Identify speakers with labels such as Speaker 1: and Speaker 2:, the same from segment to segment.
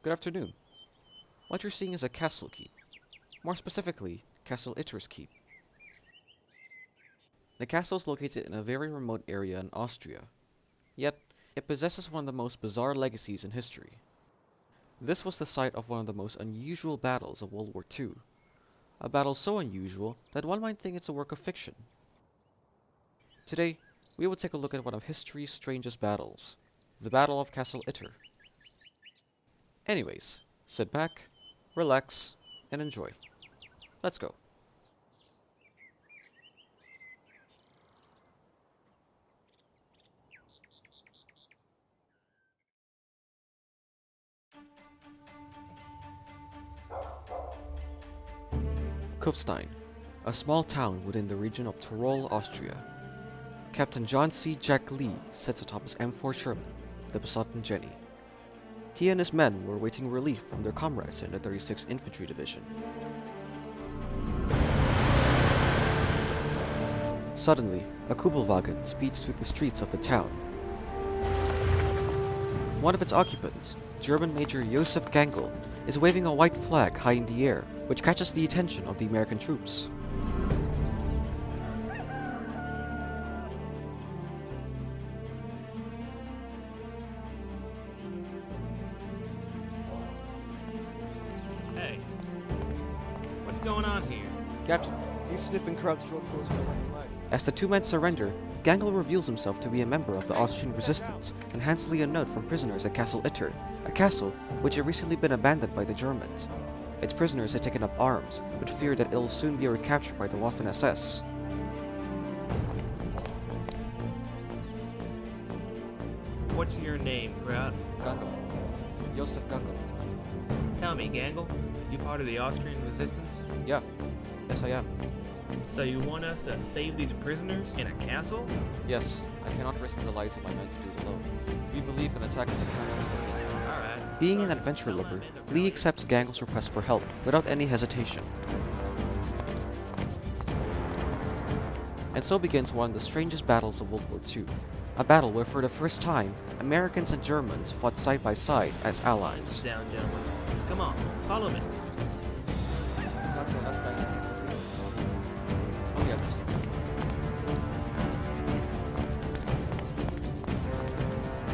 Speaker 1: Good afternoon. What you're seeing is a castle keep. More specifically, Castle Itter's keep. The castle is located in a very remote area in Austria. Yet, it possesses one of the most bizarre legacies in history. This was the site of one of the most unusual battles of World War II. A battle so unusual that one might think it's a work of fiction. Today, we will take a look at one of history's strangest battles, the Battle of Castle Itter. Anyways, sit back, relax, and enjoy. Let's go. Kufstein, a small town within the region of Tyrol, Austria. Captain John C. Jack Lee sits atop his M4 Sherman, the Besotten Jenny. He and his men were awaiting relief from their comrades in the 36th Infantry Division. Suddenly, a Kubelwagen speeds through the streets of the town. One of its occupants, German Major Josef Gangl, is waving a white flag high in the air, which catches the attention of the American troops.
Speaker 2: Hey, what's going on here?
Speaker 1: Captain, these sniffing crowds drove towards my white flag. As the two men surrender, Gangl reveals himself to be a member of the Austrian resistance and hands Lee a note from prisoners at Castle Itter, a castle which had recently been abandoned by the Germans. Its prisoners had taken up arms, but feared that it will soon be recaptured by the Waffen-SS.
Speaker 2: What's your name, crowd?
Speaker 1: Gangl. Josef Gangl.
Speaker 2: Tell me, Gangle, you part of the Austrian resistance?
Speaker 1: Yeah. Yes, I am.
Speaker 2: So you want us to save these prisoners in a castle?
Speaker 1: Yes, I cannot risk the lives of my men to do it alone. If you believe in attacking the castle,
Speaker 2: Alright.
Speaker 1: being an adventure lover, Lee accepts Gangl's request for help without any hesitation. And so begins one of the strangest battles of World War II. A battle where for the first time, Americans and Germans fought side by side as allies.
Speaker 2: Down, gentlemen. Come on, follow me.
Speaker 1: Oh, yes.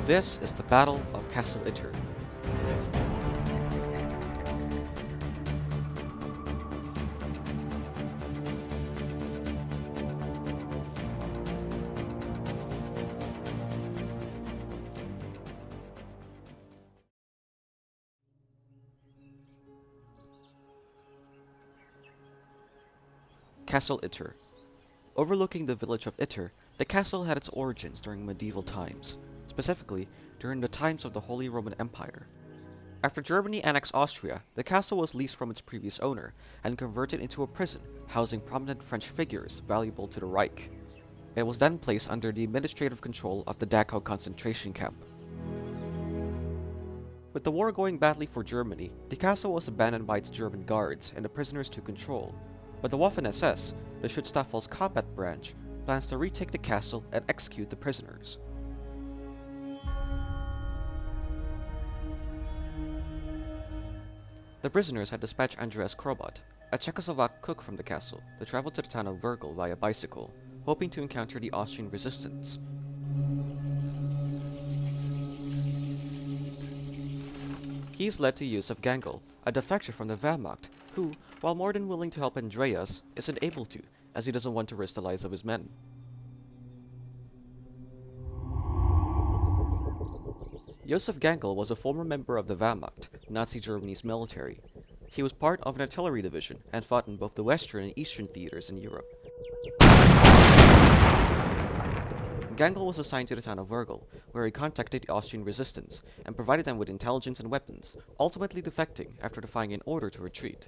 Speaker 1: This is the Battle of Castle Itter. Castle Itter. Overlooking the village of Itter, the castle had its origins during medieval times, specifically during the times of the Holy Roman Empire. After Germany annexed Austria, the castle was leased from its previous owner and converted into a prison housing prominent French figures valuable to the Reich. It was then placed under the administrative control of the Dachau concentration camp. With the war going badly for Germany, the castle was abandoned by its German guards and the prisoners took control. But the Waffen-SS, the Schutzstaffel's combat branch, plans to retake the castle and execute the prisoners. The prisoners had dispatched Andreas Krobot, a Czechoslovak cook from the castle, to travel to the town of Virgil via bicycle, hoping to encounter the Austrian resistance. He is led to Josef Gangl, a defector from the Wehrmacht, who, while more than willing to help Andreas, isn't able to, as he doesn't want to risk the lives of his men. Josef Gangl was a former member of the Wehrmacht, Nazi Germany's military. He was part of an artillery division and fought in both the Western and Eastern theaters in Europe. Gangl was assigned to the town of Virgil, where he contacted the Austrian resistance and provided them with intelligence and weapons, ultimately defecting after defying an order to retreat.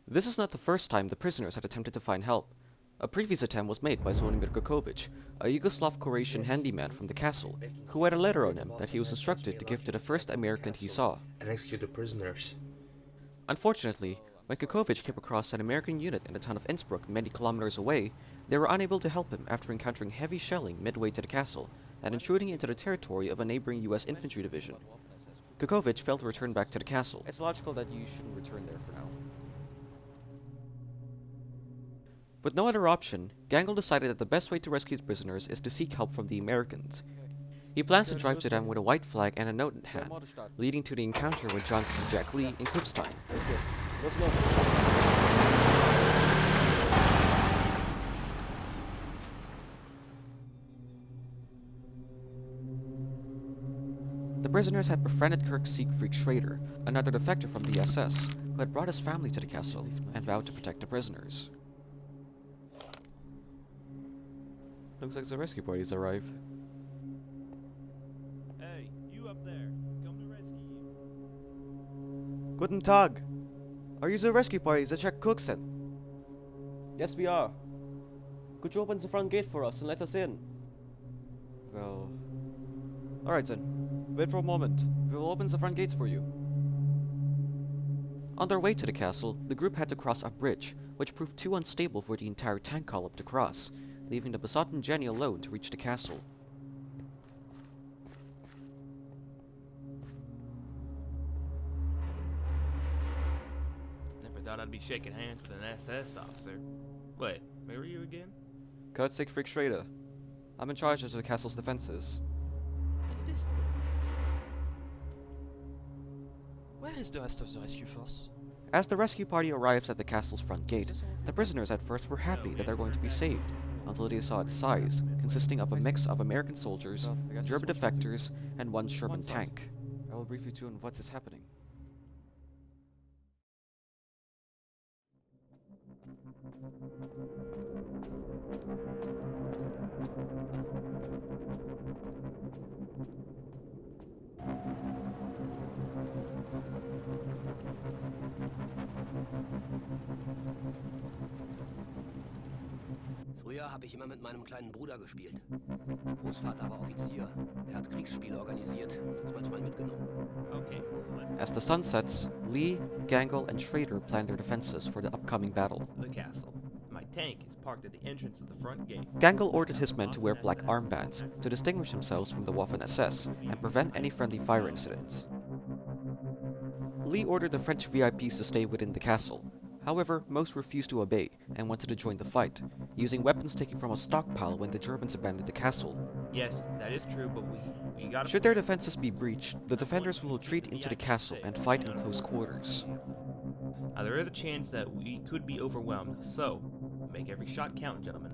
Speaker 1: This is not the first time the prisoners had attempted to find help. A previous attempt was made by Zvonimir Cuckovic, a Yugoslav-Croatian handyman from the castle, who had a letter on him that he was instructed to give to the first American he saw.
Speaker 3: And execute the prisoners.
Speaker 1: Unfortunately, When Cuckovic came across an American unit in the town of Innsbruck many kilometers away, they were unable to help him after encountering heavy shelling midway to the castle and intruding into the territory of a neighboring US infantry division. Cuckovic failed to return back to the castle. It's logical that you shouldn't return there for now. With no other option, Gangle decided that the best way to rescue the prisoners is to seek help from the Americans. He plans to drive to them with a white flag and a note in hand, leading to the encounter with Johnson Jack Lee in Kufstein. The prisoners had befriended Kirk Siegfried Schrader, another defector from the SS, who had brought his family to the castle and vowed to protect the prisoners. Looks like the rescue party's arrived.
Speaker 3: Hey, you up there. Come to rescue you.
Speaker 1: Guten Tag! Are you the rescue party that Jack Cook sent? Yes, we are. Could you open the front gate for us and let us in? Well... Alright then. Wait for a moment. We will open the front gates for you. On their way to the castle, the group had to cross a bridge, which proved too unstable for the entire tank column to cross, leaving the besotten Jenny alone to reach the castle.
Speaker 2: Never thought I'd be shaking hands with an SS officer. Wait, where were you again?
Speaker 1: Kurt Siegfried Schrader. I'm in charge of the castle's defenses.
Speaker 4: What's this? Where is the rest of the rescue force?
Speaker 1: As the rescue party arrives at the castle's front gate, the prisoners at first were happy that they're going to be saved, until they saw its size, consisting of a mix of American soldiers, German defectors, and one Sherman tank. I will brief you too on what is happening.
Speaker 5: Früher habe ich immer mit meinem kleinen Bruder gespielt. Großvater war Offizier. Er hat Kriegsspiele organisiert und uns manchmal mitgenommen.
Speaker 2: Okay, so
Speaker 1: As the sun sets, Lee, Gangle, and Schrader plan their defenses for the upcoming battle.
Speaker 2: the castle. My tank is parked at the entrance of the front gate.
Speaker 1: Gangle ordered his men to wear black armbands to distinguish themselves from the Waffen SS and prevent any friendly fire incidents. Lee ordered the French VIPs to stay within the castle. However, most refused to obey and wanted to join the fight, using weapons taken from a stockpile when the Germans abandoned the castle.
Speaker 2: Yes, that is true, but we gotta...
Speaker 1: Should their defenses be breached, the defenders will retreat into the castle and fight in close quarters.
Speaker 2: Now, there is a chance that we could be overwhelmed, so make every shot count, gentlemen.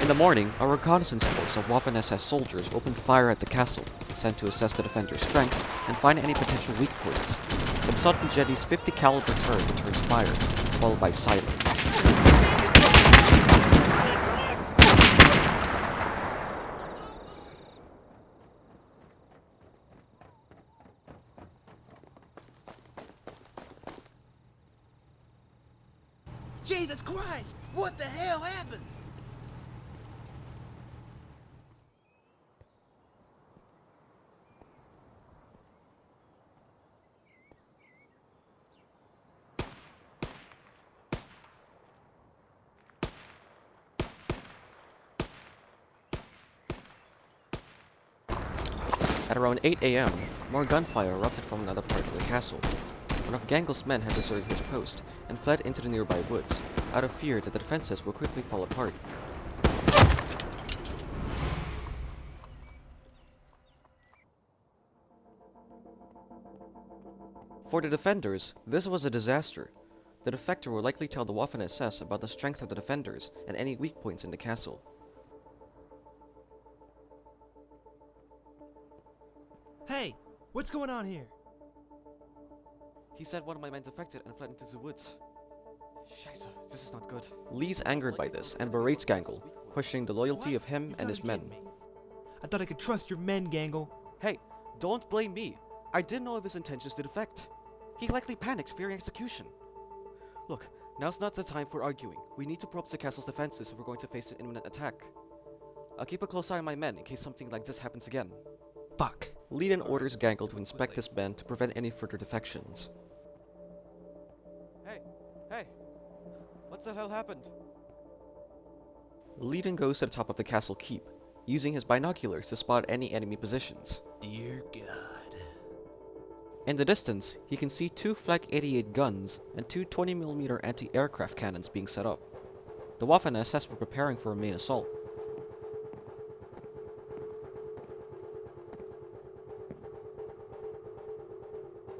Speaker 1: In the morning, a reconnaissance force of Waffen SS soldiers opened fire at the castle, sent to assess the defender's strength and find any potential weak points. The besotten Jenny's 50 caliber turret returns fire, followed by silence.
Speaker 5: Jesus Christ! What the hell happened?
Speaker 1: At around 8 AM, more gunfire erupted from another part of the castle. One of Gangle's men had deserted his post and fled into the nearby woods, out of fear that the defenses would quickly fall apart. For the defenders, this was a disaster. The defector will likely tell the Waffen-SS about the strength of the defenders and any weak points in the castle.
Speaker 3: Hey, what's going on here?
Speaker 1: He said one of my men defected and fled into the woods. Scheiße, this is not good. Lee's angered by this and berates Gangle, questioning the loyalty of him and his men.
Speaker 3: I thought I could trust your men, Gangle.
Speaker 1: Hey, don't blame me. I didn't know of his intentions to defect. He likely panicked, fearing execution. Look, now's not the time for arguing. We need to prop the castle's defenses if we're going to face an imminent attack. I'll keep a close eye on my men in case something like this happens again.
Speaker 3: Fuck.
Speaker 1: Lee then orders Gangle to inspect his men to prevent any further defections. Hey! What the hell happened? Lee then goes to the top of the castle keep, using his binoculars to spot any enemy positions.
Speaker 3: Dear God.
Speaker 1: In the distance, he can see 2 Flak 88 guns and 2 20mm anti-aircraft cannons being set up. The Waffen-SS were preparing for a main assault.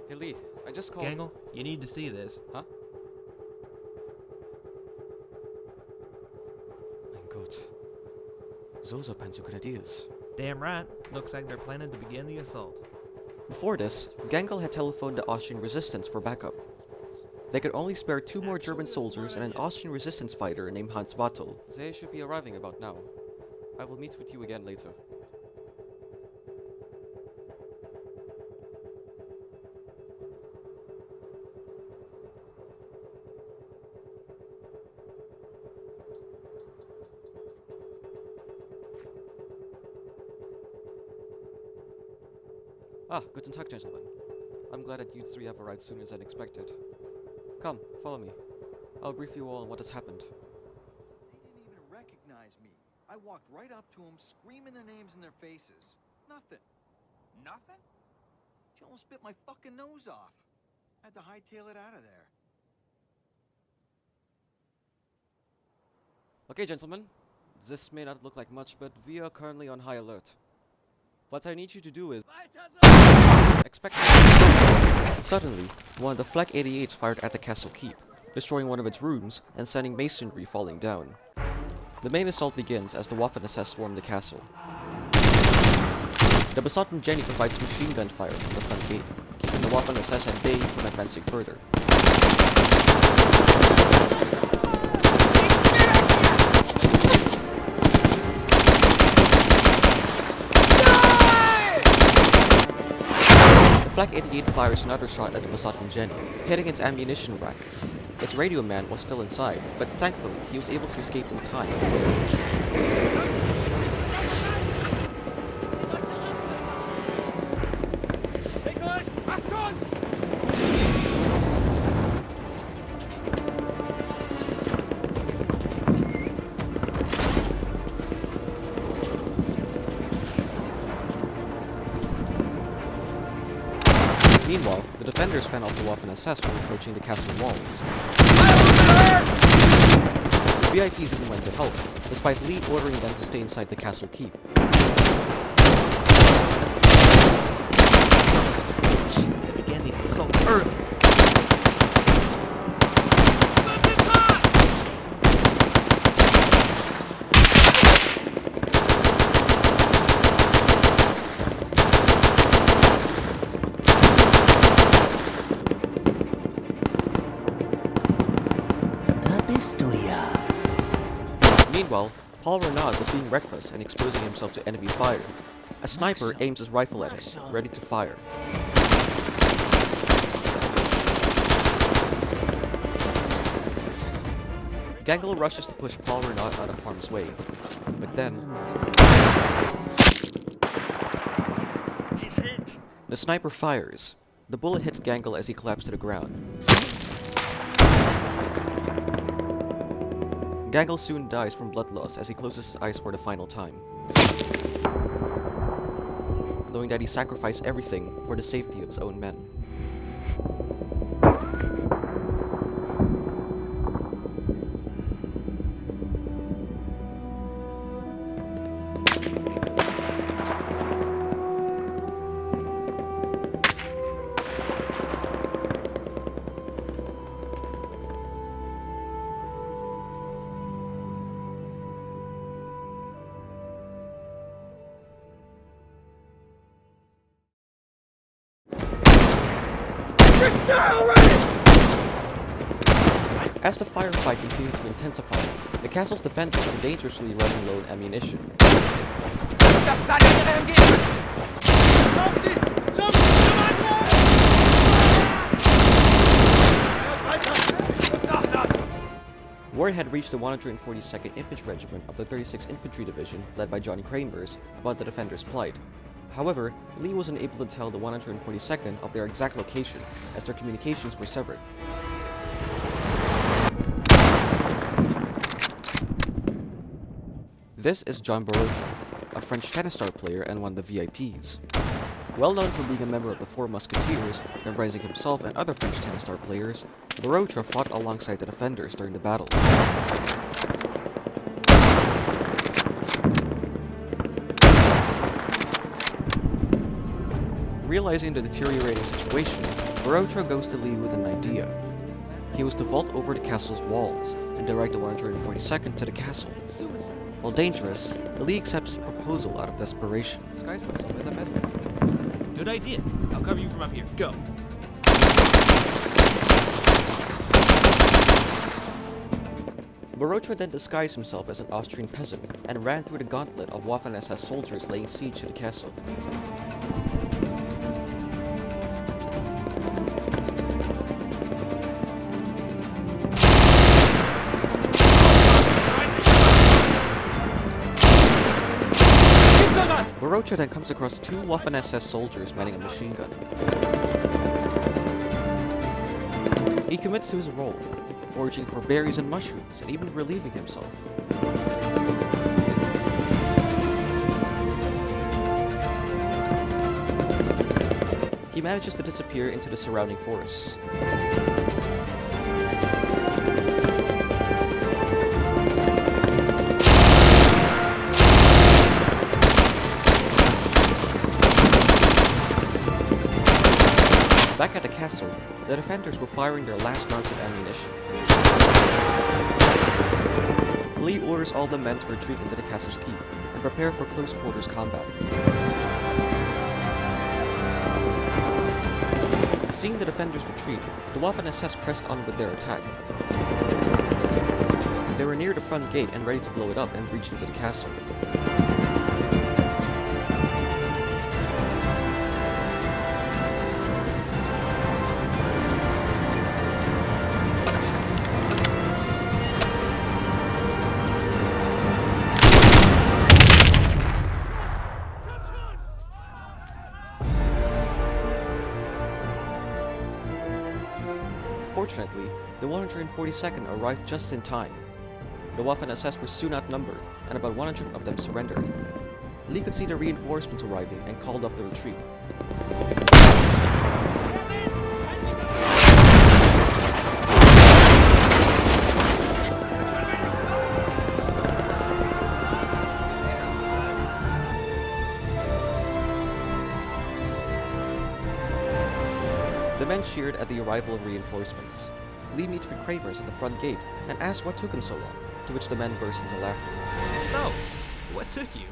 Speaker 1: Hey Lee, I just called...
Speaker 2: Gangle, you need to see this.
Speaker 1: Huh? Mein Gott. Those are Panzer Grenadiers.
Speaker 2: Damn right. Looks like they're planning to begin the assault.
Speaker 1: Before this, Gangle had telephoned the Austrian resistance for backup. They could only spare 2 more German soldiers and an Austrian resistance fighter named Hans Wattel. They should be arriving about now. I will meet with you again later. Ah, guten Tag, gentlemen. I'm glad that you 3 have arrived sooner than expected. Come, follow me. I'll brief you all on what has happened.
Speaker 6: They didn't even recognize me. I walked right up to them, screaming their names in their faces. Nothing. Nothing? She almost bit my fucking nose off. I had to hightail it out of there.
Speaker 1: Okay, gentlemen. This may not look like much, but we are currently on high alert. What I need you to do is... expect... Suddenly, one of the Flak 88s fired at the castle keep, destroying one of its rooms and sending masonry falling down. The main assault begins as the Waffen-SS swarm the castle. The Besotten Jenny provides machine gun fire from the front gate, keeping the Waffen-SS at bay from advancing further. The Flak 88 fires another shot at the Besotten Jenny, hitting its ammunition rack. Its radio man was still inside, but thankfully he was able to escape in time. Meanwhile, the defenders fend off the Waffen-SS from approaching the castle walls. The VIPs even went to help, despite Lee ordering them to stay inside the castle keep.
Speaker 2: They began the assault early.
Speaker 1: Meanwhile, Paul Reynaud was being reckless and exposing himself to enemy fire. A sniper aims his rifle at him, ready to fire. Gangle rushes to push Paul Reynaud out of harm's way, but then...
Speaker 4: He's hit!
Speaker 1: the sniper fires. The bullet hits Gangle as he collapses to the ground. Gangle soon dies from blood loss as he closes his eyes for the final time, knowing that he sacrificed everything for the safety of his own men. As the firefight continued to intensify, the castle's defenders were dangerously running low on ammunition.
Speaker 5: Das seid ihre MG-Schützen!
Speaker 3: Auf sie! Zum Angriff! Das Nachladen!
Speaker 1: Word had reached the 142nd Infantry Regiment of the 36th Infantry Division, led by Johnny Kramers, about the defenders' plight. However, Lee was unable to tell the 142nd of their exact location, as their communications were severed. This is John Barotra, a French tennis star player and one of the VIPs. Well known for being a member of the Four Musketeers, comprising himself and other French tennis star players, Barotra fought alongside the defenders during the battle. Realizing the deteriorating situation, Barotra goes to Lee with an idea. He was to vault over the castle's walls and direct the 142nd to the castle. While dangerous, Lee accepts his proposal out of desperation.
Speaker 2: Disguise myself as a peasant. Good idea. I'll cover you from up here. Go.
Speaker 1: Barotra then disguised himself as an Austrian peasant and ran through the gauntlet of Waffen-SS soldiers laying siege to the castle. Barotra then comes across two Waffen-SS soldiers manning a machine gun. He commits to his role, foraging for berries and mushrooms, and even relieving himself. He manages to disappear into the surrounding forests. Back at the castle, the defenders were firing their last rounds of ammunition. Lee orders all the men to retreat into the castle's keep and prepare for close quarters combat. Seeing the defenders retreat, the Waffen-SS pressed on with their attack. They were near the front gate and ready to blow it up and breach into the castle. Fortunately, the 142nd arrived just in time. The Waffen-SS were soon outnumbered, and about 100 of them surrendered. Lee could see the reinforcements arriving and called off the retreat. The men cheered at the arrival of reinforcements. Lee meets with Kramers at the front gate and asks what took him so long, to which the men burst into laughter.
Speaker 2: So, what took you?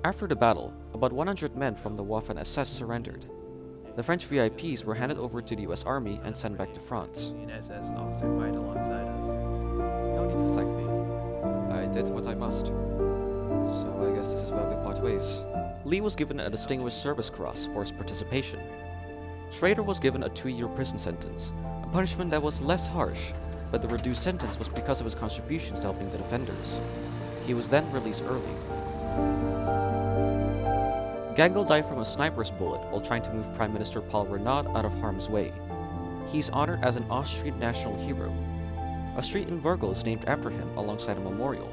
Speaker 1: After the battle, about 100 men from the Waffen-SS surrendered. The French VIPs were handed over to the US Army and sent back to France.
Speaker 2: An SS officer fight alongside us.
Speaker 1: No need to thank me. I did what I must. So I guess this is where we part ways. Lee was given a Distinguished Service Cross for his participation. Schrader was given a 2-year prison sentence, a punishment that was less harsh, but the reduced sentence was because of his contributions to helping the defenders. He was then released early. Gangel died from a sniper's bullet while trying to move Prime Minister Paul Reynaud out of harm's way. He's honored as an Austrian national hero. A street in Virgo is named after him alongside a memorial.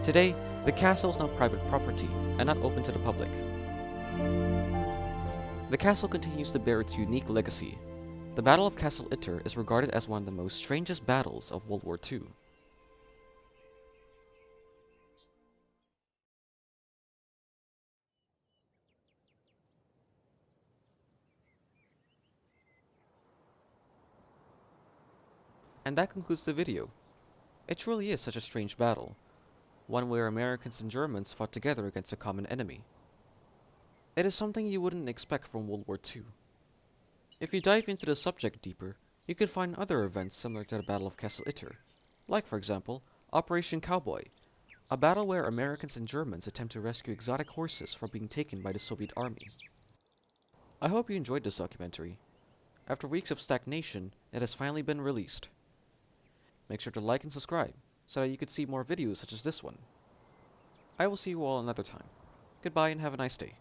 Speaker 1: Today, the castle is now private property and not open to the public. The castle continues to bear its unique legacy. The Battle of Castle Itter is regarded as one of the most strangest battles of World War II. And that concludes the video. It truly is such a strange battle, one where Americans and Germans fought together against a common enemy. It is something you wouldn't expect from World War II. If you dive into the subject deeper, you can find other events similar to the Battle of Castle Itter, like for example, Operation Cowboy, a battle where Americans and Germans attempt to rescue exotic horses from being taken by the Soviet army. I hope you enjoyed this documentary. After weeks of stagnation, it has finally been released. Make sure to like and subscribe so that you can see more videos such as this one. I will see you all another time. Goodbye and have a nice day.